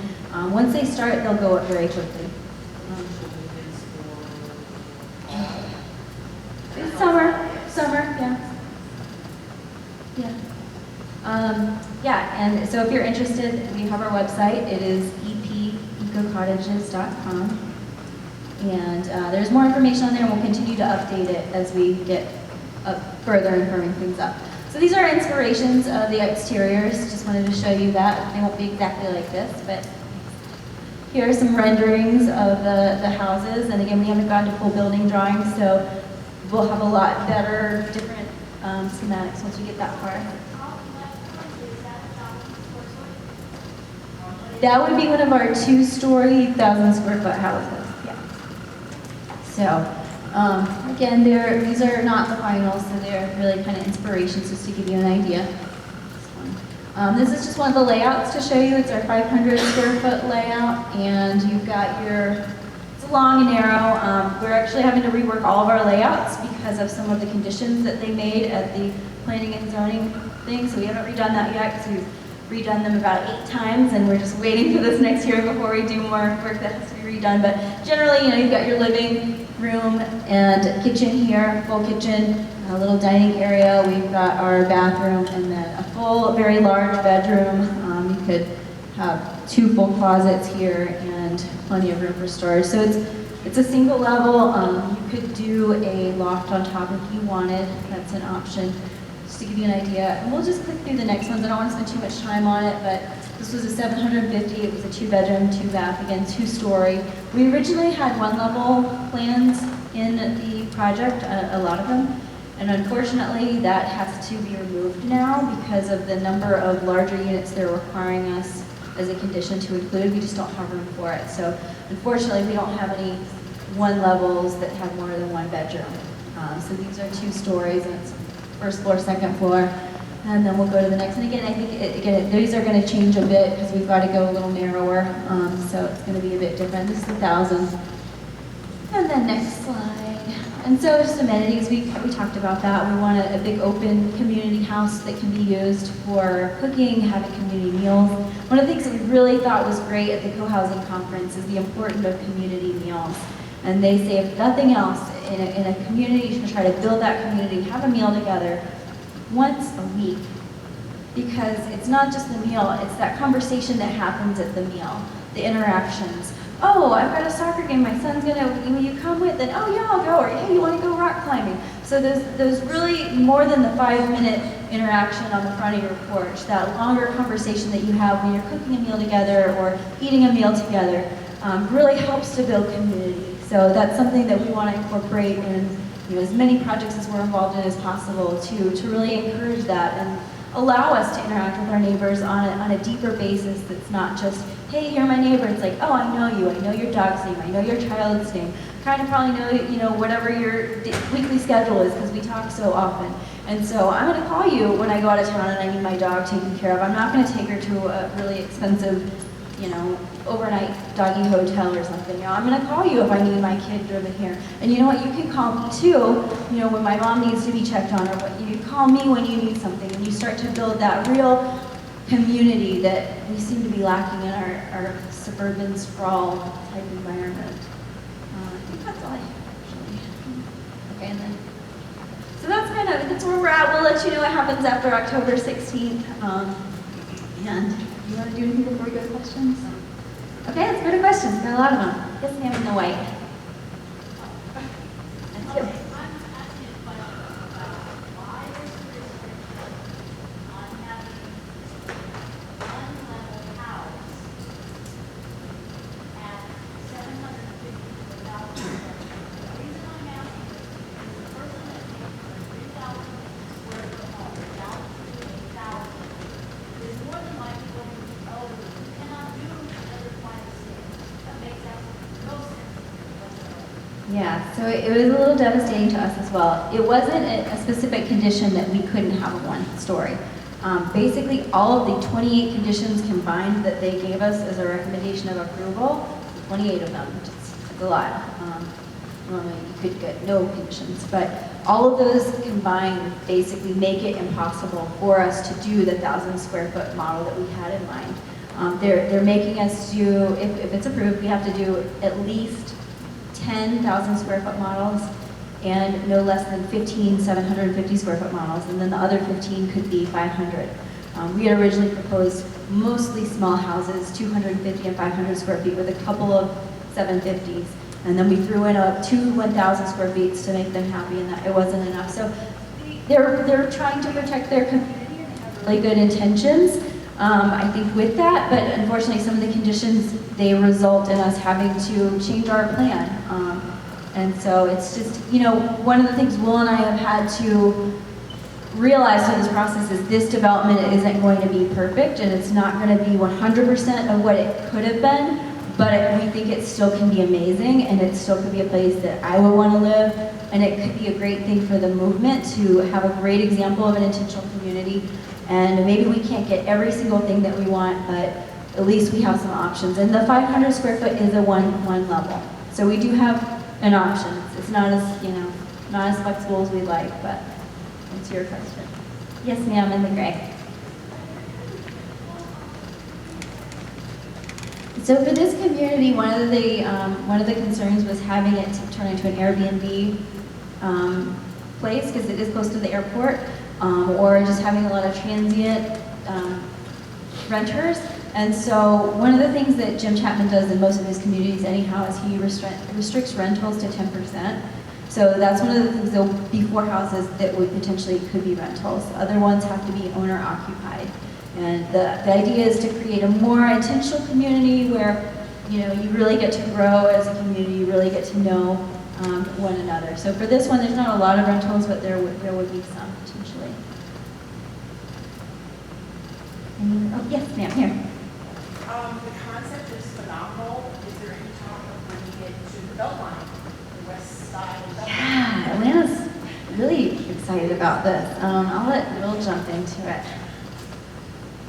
Once they start, they'll go up very quickly. Summer, yeah. Yeah, and so if you're interested, we have our website. It is epecocottages.com. And there's more information on there, and we'll continue to update it as we get further and firming things up. So these are inspirations of the exteriors. Just wanted to show you that. They won't be exactly like this, but here are some renderings of the houses, and again, we haven't gone to full building drawings, so we'll have a lot better, different schematics once we get that far. That would be one of our 2-story, 1,000 square foot houses, yeah. So, again, these are not the finals, so they're really kind of inspirations just to give you an idea. This is just one of the layouts to show you. It's our 500 square foot layout, and you've got it's long and narrow. We're actually having to rework all of our layouts because of some of the conditions that they made at the planning and zoning thing, so we haven't redone that yet because we've redone them about 8 times, and we're just waiting for this next year before we do more work that has to be redone. But generally, you've got your living room and kitchen here, full kitchen, a little dining area. We've got our bathroom, and then a full, very large bedroom. You could have 2 full closets here and plenty of room for storage. So it's a single level. You could do a loft on top if you wanted. That's an option. Just to give you an idea, and we'll just click through the next ones. I don't want to spend too much time on it, but this was a 750. It was a 2-bedroom, 2-bath, again 2-story. We originally had 1-level plans in the project, a lot of them, and unfortunately that has to be removed now because of the number of larger units they're requiring us as a condition to include. We just don't have room for it. So unfortunately, we don't have any 1-levels that have more than 1 bedroom. So these are 2 stories, and it's 1st floor, 2nd floor, and then we'll go to the next. And again, I think these are going to change a bit because we've got to go a little narrower, so it's going to be a bit different. This is 1,000. And then next slide. And so just amenities, we talked about that. We want a big open community house that can be used for cooking, having community meals. One of the things that we really thought was great at the co-housing conference is the importance of community meals. And they say if nothing else, in a community, you should try to build that community, have a meal together once a week. Because it's not just the meal, it's that conversation that happens at the meal, the interactions. Oh, I've got a soccer game, my son's will you come with? And oh yeah, I'll go. Or hey, you want to go rock climbing? So there's really more than the 5-minute interaction on the front of your porch, that longer conversation that you have when you're cooking a meal together or eating a meal together really helps to build community. So that's something that we want to incorporate in as many projects as we're involved in as possible to really encourage that and allow us to interact with our neighbors on a deeper basis that's not just, hey, you're my neighbor. It's like, oh, I know your dog's name, I know your child's name. Kind of probably know, whatever your weekly schedule is because we talk so often. And so I'm going to call you when I go out of town and I need my dog taken care of. I'm not going to take her to a really expensive, overnight doggy hotel or something. I'm going to call you if I need my kid driven here. And you know what? You can call me too, when my mom needs to be checked on, or what you call me when you need something. And you start to build that real community that we seem to be lacking in our suburban sprawl type environment. I think that's all I have actually. Okay, and then so that's where we're at. We'll let you know what happens after October 16th. And you want to do anything before we go to questions? Okay, let's go to questions. Got a lot of them. Yes, ma'am, in the white. Thank you. Yeah, so it was a little devastating to us as well. It wasn't a specific condition that we couldn't have a 1-story. Basically, all of the 28 conditions combined that they gave us as a recommendation of approval, 28 of them, it's a lot. Normally you could get no conditions, but all of those combined basically make it impossible for us to do the 1,000 square foot model that we had in mind. They're making us do, if it's approved, we have to do at least 10,000 square foot models and no less than 15 750 square foot models, and then the other 15 could be 500. We had originally proposed mostly small houses, 250 and 500 square feet with a couple of 750s, and then we threw in 2 1,000 square feet to make them happy, and that it wasn't enough. So they're trying to protect their community and they have really good intentions, I think with that, but unfortunately some of the conditions, they result in us having to change our plan. And so it's just, you know, one of the things Will and I have had to realize through this process is this development isn't going to be perfect, and it's not going to be 100% of what it could have been, but we think it still can be amazing, and it still could be a place that I would want to live, and it could be a great thing for the movement to have a great example of an intentional community. And maybe we can't get every single thing that we want, but at least we have some options. And the 500 square foot is a one level, so we do have an option. It's not as, you know, not as flexible as we'd like, but it's your question. Yes, ma'am, in the gray. So for this community, one of the concerns was having it turn into an Airbnb place because it is close to the airport, or just having a lot of transient renters. And so one of the things that Jim Chapman does in most of his communities anyhow is he restricts rentals to 10%. So that's one of the things, there'll be 4 houses that would potentially could be rentals. Other ones have to be owner occupied. And the idea is to create a more intentional community where, you know, you really get to grow as a community, you really get to know one another. So for this one, there's not a lot of rentals, but there would be some potentially. Oh, yes, ma'am, here. The concept is phenomenal. Is there any talk of bringing it to the Beltline, the west side of Beltline? Yeah, Atlanta's really excited about this. I'll let Will jump into it.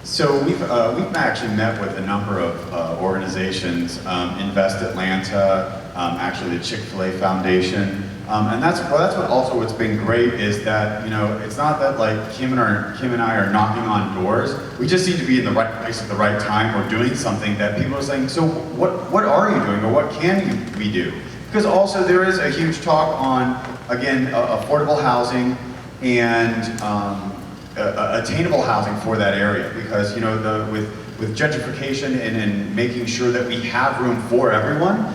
So we've actually met with a number of organizations, Invest Atlanta, actually the Chick-fil-A Foundation, and that's what's been great is that, you know, it's not that like Kim and I are knocking on doors. We just need to be in the right place at the right time or doing something that people are saying, so what are you doing or what can we do? Because also there is a huge talk on, again, affordable housing and attainable housing for that area, because, you know, with gentrification and making sure that we have room for everyone,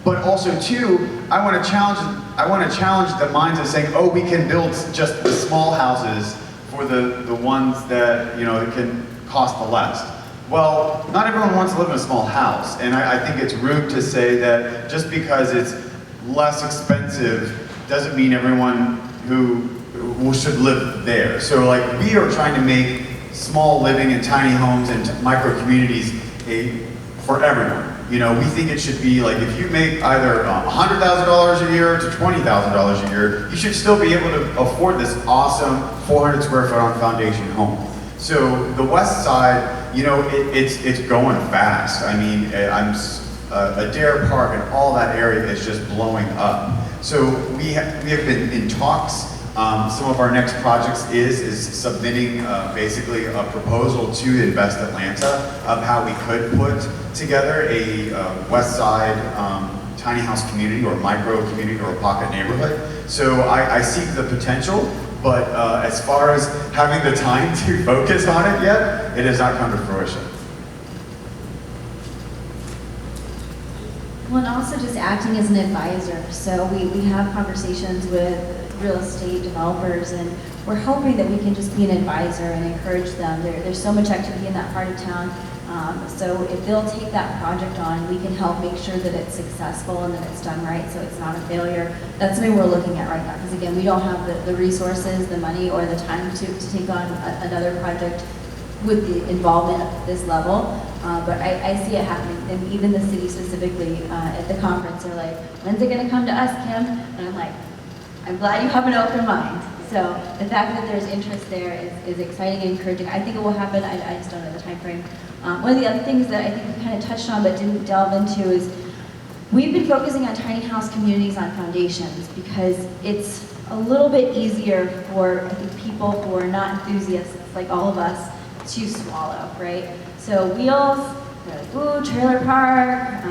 but also too, I want to challenge the minds of saying, oh, we can build just the small houses for the ones that, you know, can cost the less. Well, not everyone wants to live in a small house, and I think it's rude to say that just because it's less expensive doesn't mean everyone who should live there. So like, we are trying to make small living in tiny homes and micro communities for everyone. You know, we think it should be like, if you make either $100,000 a year to $20,000 a year, you should still be able to afford this awesome 400 square foot on foundation home. So the west side, you know, it's going fast. I mean, Adair Park and all that area is just blowing up. So we have been in talks. Some of our next projects is submitting basically a proposal to Invest Atlanta of how we could put together a west side tiny house community or micro community or a pocket neighborhood. So I see the potential, but as far as having the time to focus on it yet, it has not come to fruition. Well, and also just acting as an advisor. So we have conversations with real estate developers, and we're hoping that we can just be an advisor and encourage them. There's so much activity in that part of town. So if they'll take that project on, we can help make sure that it's successful and that it's done right, so it's not a failure. That's something we're looking at right now, because again, we don't have the resources, the money, or the time to take on another project with the involvement at this level. But I see it happening, and even the city specifically at the conference are like, when's it gonna come to us, Kim? And I'm like, I'm glad you have an open mind. So the fact that there's interest there is exciting and encouraging. I think it will happen, I just don't know the time frame. One of the other things that I think we kind of touched on but didn't delve into is we've been focusing on tiny house communities on foundations because it's a little bit easier for, I think, people who are not enthusiasts like all of us to swallow, right? So wheels, like, ooh, trailer park,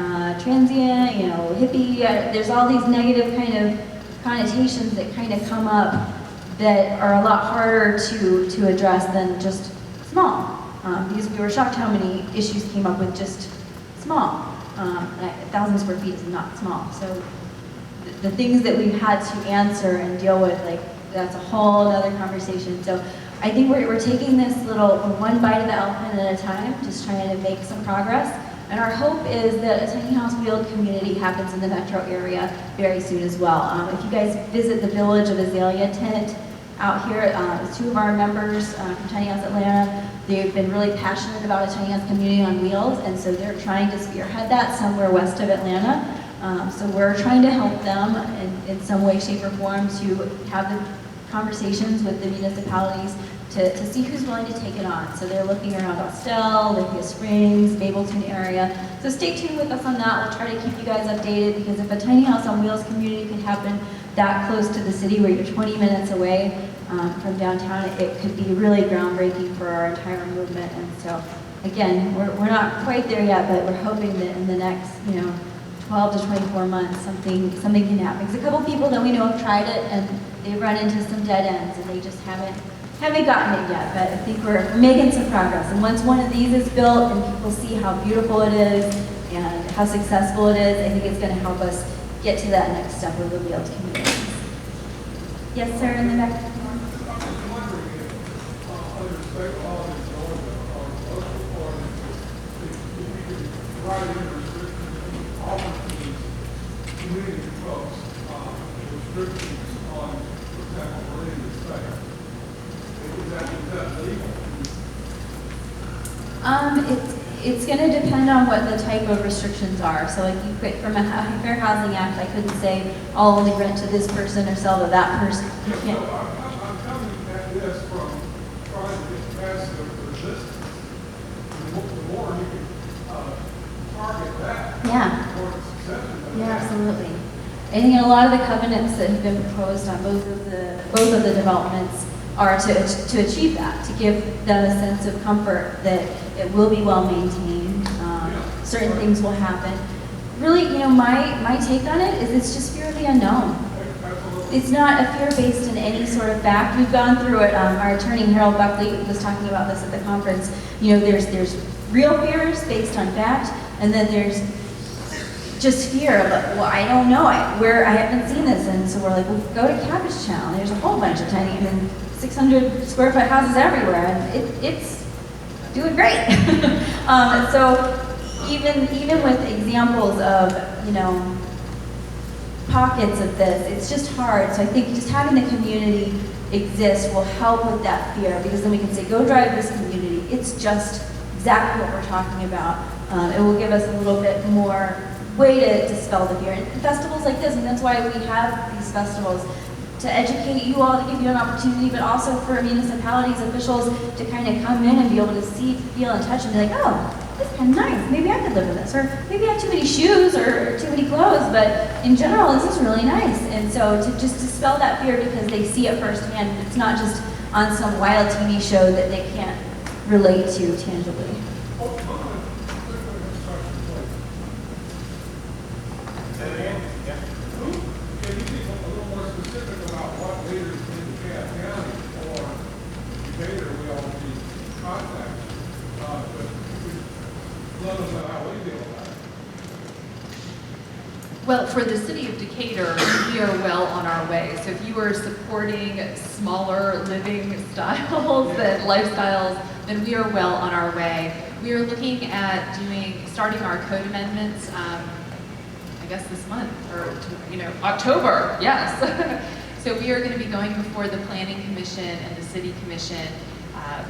transient, you know, hippie, there's all these negative kind of connotations that kind of come up that are a lot harder to address than just small. Because we were shocked how many issues came up with just small. 1,000 square feet is not small. So the things that we've had to answer and deal with, like, that's a whole other conversation. So I think we're taking this little one bite of the elephant at a time, just trying to make some progress. And our hope is that a tiny house wheeled community happens in the metro area very soon as well. If you guys visit the Village of Azalea tent out here, two of our members from Tiny House Atlanta, they've been really passionate about a tiny house community on wheels, and so they're trying to spearhead that somewhere west of Atlanta. So we're trying to help them in some way, shape, or form to have the conversations with the municipalities to see who's willing to take it on. So they're looking around Austell, Lithia Springs, Mableton area. So stay tuned with us on that. We'll try to keep you guys updated, because if a tiny house on wheels community could happen that close to the city where you're 20 minutes away from downtown, it could be really groundbreaking for our entire movement. And so again, we're not quite there yet, but we're hoping that in the next 12 to 24 months something can happen. Because a couple people that we know have tried it and they've run into some dead ends and they just haven't gotten it yet. But I think we're making some progress. And once one of these is built and people see how beautiful it is and how successful it is, I think it's going to help us get to that next step of the wheeled communities. Yes, sir, in the back. I'm wondering if, under state law in Georgia or local ordinances, if you could provide any restrictions, offer to these community folks, restrictions on, for example, marine estate. Is that legal? It's going to depend on what the type of restrictions are. So like you quit from a Fair Housing Act, I couldn't say I'll only rent to this person or sell to that person. You So can't. I'm coming at this from trying to get past the resistance. The more you can target that, Yeah. the more success you're Yeah, gonna have. absolutely. I think a lot of the covenants that have been proposed on both of the developments are to achieve that, to give them a sense of comfort that it will be well maintained, certain things will happen. Really, my take on it is it's just fear of the unknown. It's not a fear based in any sort of fact. We've gone through it. Our attorney Harold Buckley was talking about this at the conference. There's real fears based on fact, and then there's just fear of, well, I don't know, I haven't seen this, and so we're like, well, go to Cabbage Town. There's a whole bunch of tiny, 600 square foot houses everywhere, and it's doing great. So even with examples of pockets of this, it's just hard. So I think just having the community exist will help with that fear, because then we can say, go drive this community. It's just exactly what we're talking about. It will give us a little bit more way to dispel the fear. And festivals like this, and that's why we have these festivals, to educate you all, to give you an opportunity, but also for municipalities, officials to kind of come in and be able to see, feel, and touch and be like, oh, this is kind of nice. Maybe I could live in this. Or maybe I have too many shoes or too many clothes, but in general, this is really nice. And so to just dispel that fear, because they see it firsthand, it's not just on some wild TV show that they can't relate to tangibly. Can you be a little more specific about what leaders in DeKalb County or Decatur we all be contacted? Let us know how we deal with that. Well, for the city of Decatur, we are well on our way. So if you are supporting smaller living styles and lifestyles, then we are well on our way. We are looking at starting our code amendments, I guess this month, or October, yes. So we are going to be going before the Planning Commission and the City Commission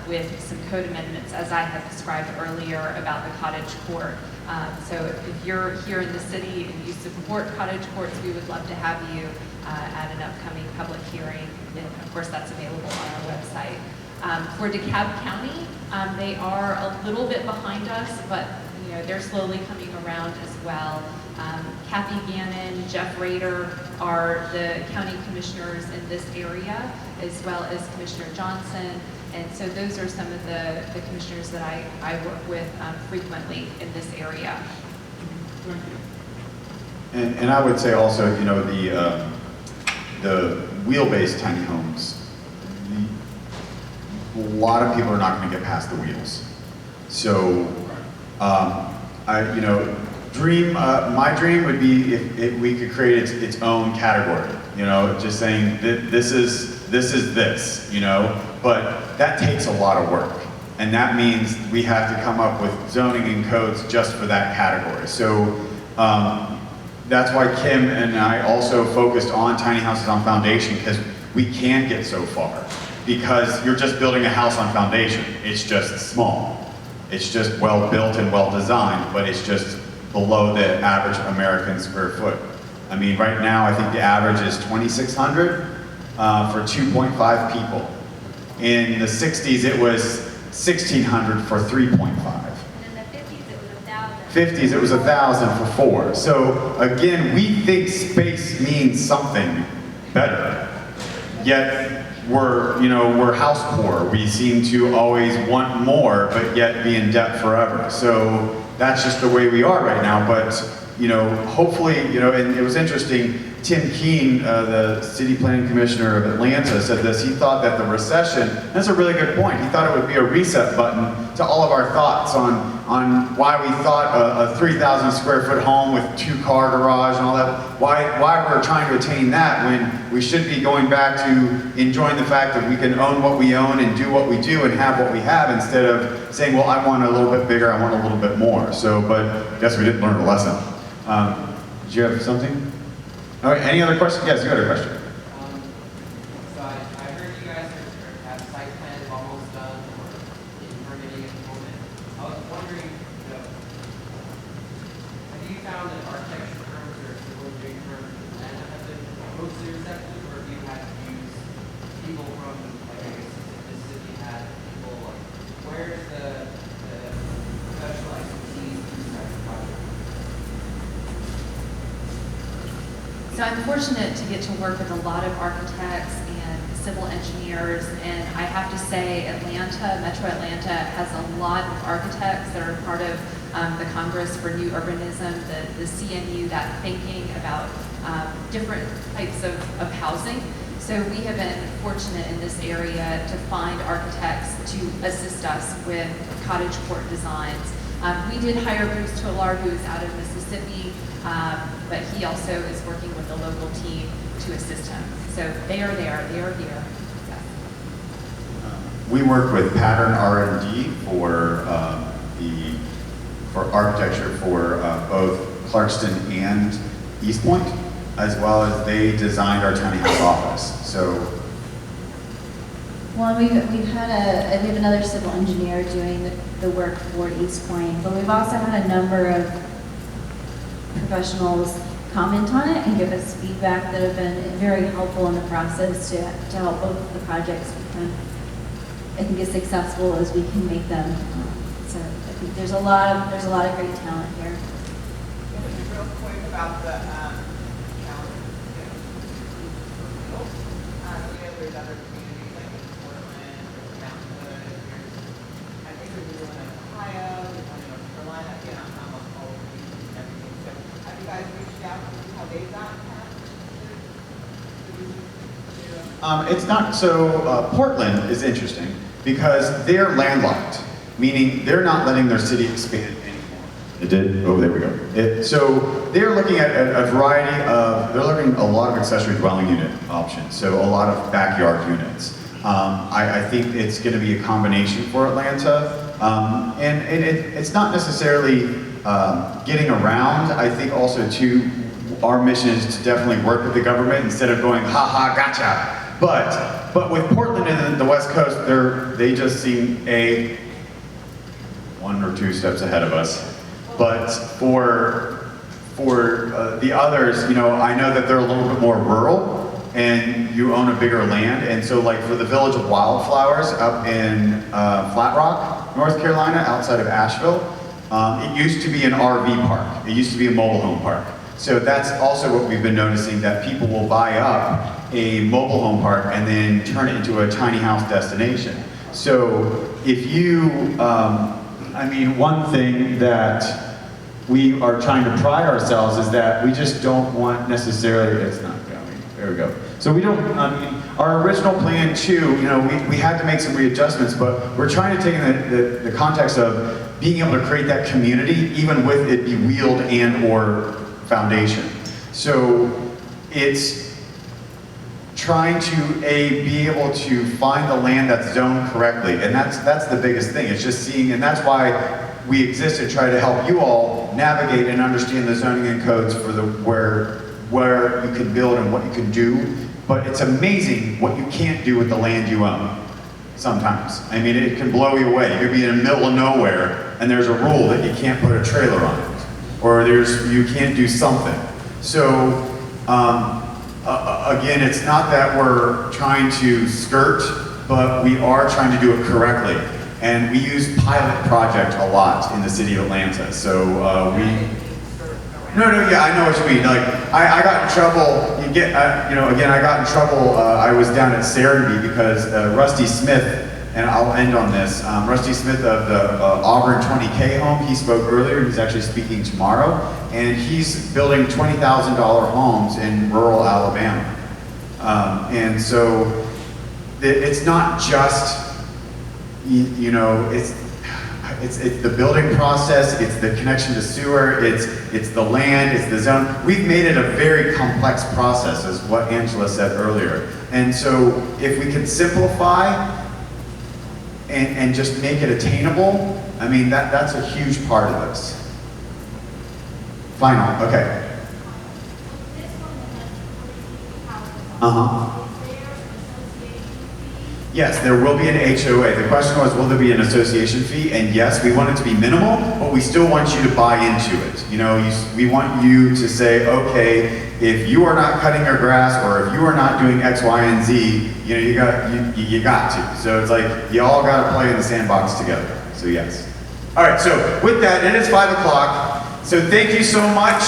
with some code amendments, as I have described earlier about the cottage court. So if you're here in the city and you support cottage courts, we would love to have you at an upcoming public hearing. And of course, that's available on our website. For DeKalb County, they are a little bit behind us, but they're slowly coming around as well. Kathy Gannon, Jeff Rader are the county commissioners in this area, as well as Commissioner Johnson. And so those are some of the commissioners that I work with frequently in this area. Thank you. And I would say also, the wheel-based tiny homes, a lot of people are not going to get past the wheels. So, My dream would be if we could create its own category. You know, just saying that this is this. You know, but that takes a lot of work, and that means we have to come up with zoning and codes just for that category. So that's why Kim and I also focused on tiny houses on foundation, because we can get so far. Because you're just building a house on foundation. It's just small. It's just well built and well designed, but it's just below the average American square foot. I mean, right now I think the average is 2,600 for 2.5 people. In the 60s it was 1,600 for 3.5. And in the 50s, it was 1,000. 50s it was 1,000 for 4. So again, we think space means something better. Yet we're house poor. We seem to always want more, but yet be in debt forever. So that's just the way we are right now. But hopefully, and it was interesting. Tim Keene, the city planning commissioner of Atlanta, said this. He thought that the recession, that's a really good point. He thought it would be a reset button to all of our thoughts on why we thought a 3,000 square foot home with 2-car garage and all that, why we're trying to attain that when we should be going back to enjoying the fact that we can own what we own and do what we do and have what we have, instead of saying, well, I want a little bit bigger, I want a little bit more. So, but I guess we didn't learn a lesson. Did you have something? All right, any other questions? Yes, you had a question. So I heard you guys have site plans almost done or in permitting at the moment. I was wondering, have you found that architecture firms or civil engineering firms in Atlanta have been mostly receptive, or have you had to use people from, like, I guess, Mississippi had people, like, where's the professional expertise in this type of project? So I'm fortunate to get to work with a lot of architects and civil engineers, and I have to say Metro Atlanta has a lot of architects that are part of the Congress for New Urbanism, the CNU, that thinking about different types of housing. So we have been fortunate in this area to find architects to assist us with cottage court designs. We did hire Bruce Tolar, who's out of Mississippi, but he also is working with the local team to assist him. So they are there, they are here. Yes. We work with Pattern R&D for architecture for both Clarkston and East Point, as well as they designed our tiny house office. So. Well, we have another civil engineer doing the work for East Point, but we've also had a number of professionals comment on it and give us feedback that have been very helpful in the process to help both the projects become, I think, as successful as we can make them. So I think there's a lot of great talent here. Real quick about the calendar. There's other communities like in Portland, Mountain Hood. I think there's one in Ohio, there's one in North Carolina. Again, I'm almost all over and everything. So have you guys reached out to see how they've gotten that? It's not so. Portland is interesting because they're landlocked, meaning they're not letting their city expand anymore. It did. Oh, there we go. So they're looking at a variety of. They're looking at a lot of accessory dwelling unit options. So a lot of backyard units. I think it's going to be a combination for Atlanta, and it's not necessarily getting around. I think also too, our mission is to definitely work with the government instead of going, ha ha, gotcha. But with Portland and the West Coast, they just seem one or two steps ahead of us. But for the others, I know that they're a little bit more rural, and you own a bigger land. And so, like for the Village of Wildflowers up in Flat Rock, North Carolina, outside of Asheville, it used to be an RV park. It used to be a mobile home park. So that's also what we've been noticing, that people will buy up a mobile home park and then turn it into a tiny house destination. So if you, one thing that we are trying to pride ourselves is that we just don't want necessarily, it's not going, there we go. So we don't, our original plan too, we had to make some readjustments, but we're trying to take in the context of being able to create that community, even with it be wheeled and or foundation. So it's trying to be able to find the land that's zoned correctly, and that's the biggest thing. It's just seeing, and that's why we exist to try to help you all navigate and understand the zoning and codes for the where you can build and what you can do. But it's amazing what you can't do with the land you own. Sometimes, I mean, it can blow you away. You could be in the middle of nowhere, and there's a rule that you can't put a trailer on it, or you can't do something. So. Again, it's not that we're trying to skirt, but we are trying to do it correctly. And we use pilot project a lot in the city of Atlanta. So yeah, I know what you mean. Like, I got in trouble, I got in trouble, I was down at Serenity because Rusty Smith, and I'll end on this, Rusty Smith of the Auburn 20K home, he spoke earlier, he's actually speaking tomorrow, and he's building $20,000 homes in rural Alabama. And so it's not just, it's the building process, it's the connection to sewer, it's the land, it's the zone. We've made it a very complex process, as what Angela said earlier. And so if we can simplify and just make it attainable, I mean, that's a huge part of this. Final, okay. Yes, there will be an HOA. The question was, will there be an association fee? And yes, we want it to be minimal, but we still want you to buy into it. We want you to say, okay, if you are not cutting your grass, or if you are not doing X, Y, and Z, you got to. So it's like, you all got to play in the sandbox together. So yes. All right, so with that, it is 5 o'clock. So thank you so much.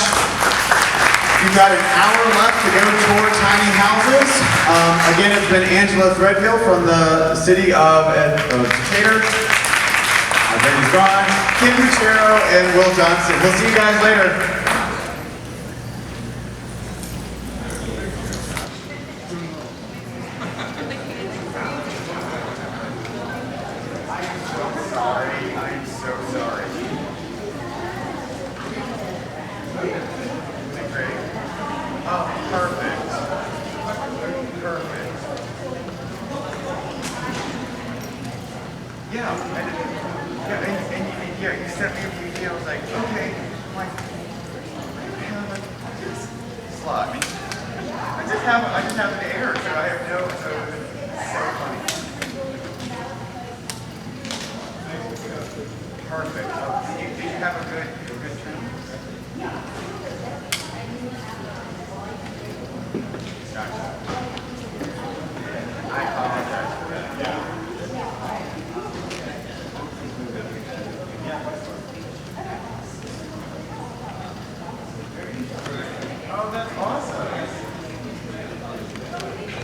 You've got an hour left to go tour tiny houses. Again, it's been Angela Threadgill from the city of Decatur. My name is Ron, Kim Buchero, and Will Johnson. We'll see you guys later. I'm so sorry. Oh, perfect. Perfect. Yeah, and you sent me a few, I was like, okay, I'm like, slot. I just have an error, so I have no, so it's so funny. Perfect. Did you have a good trip?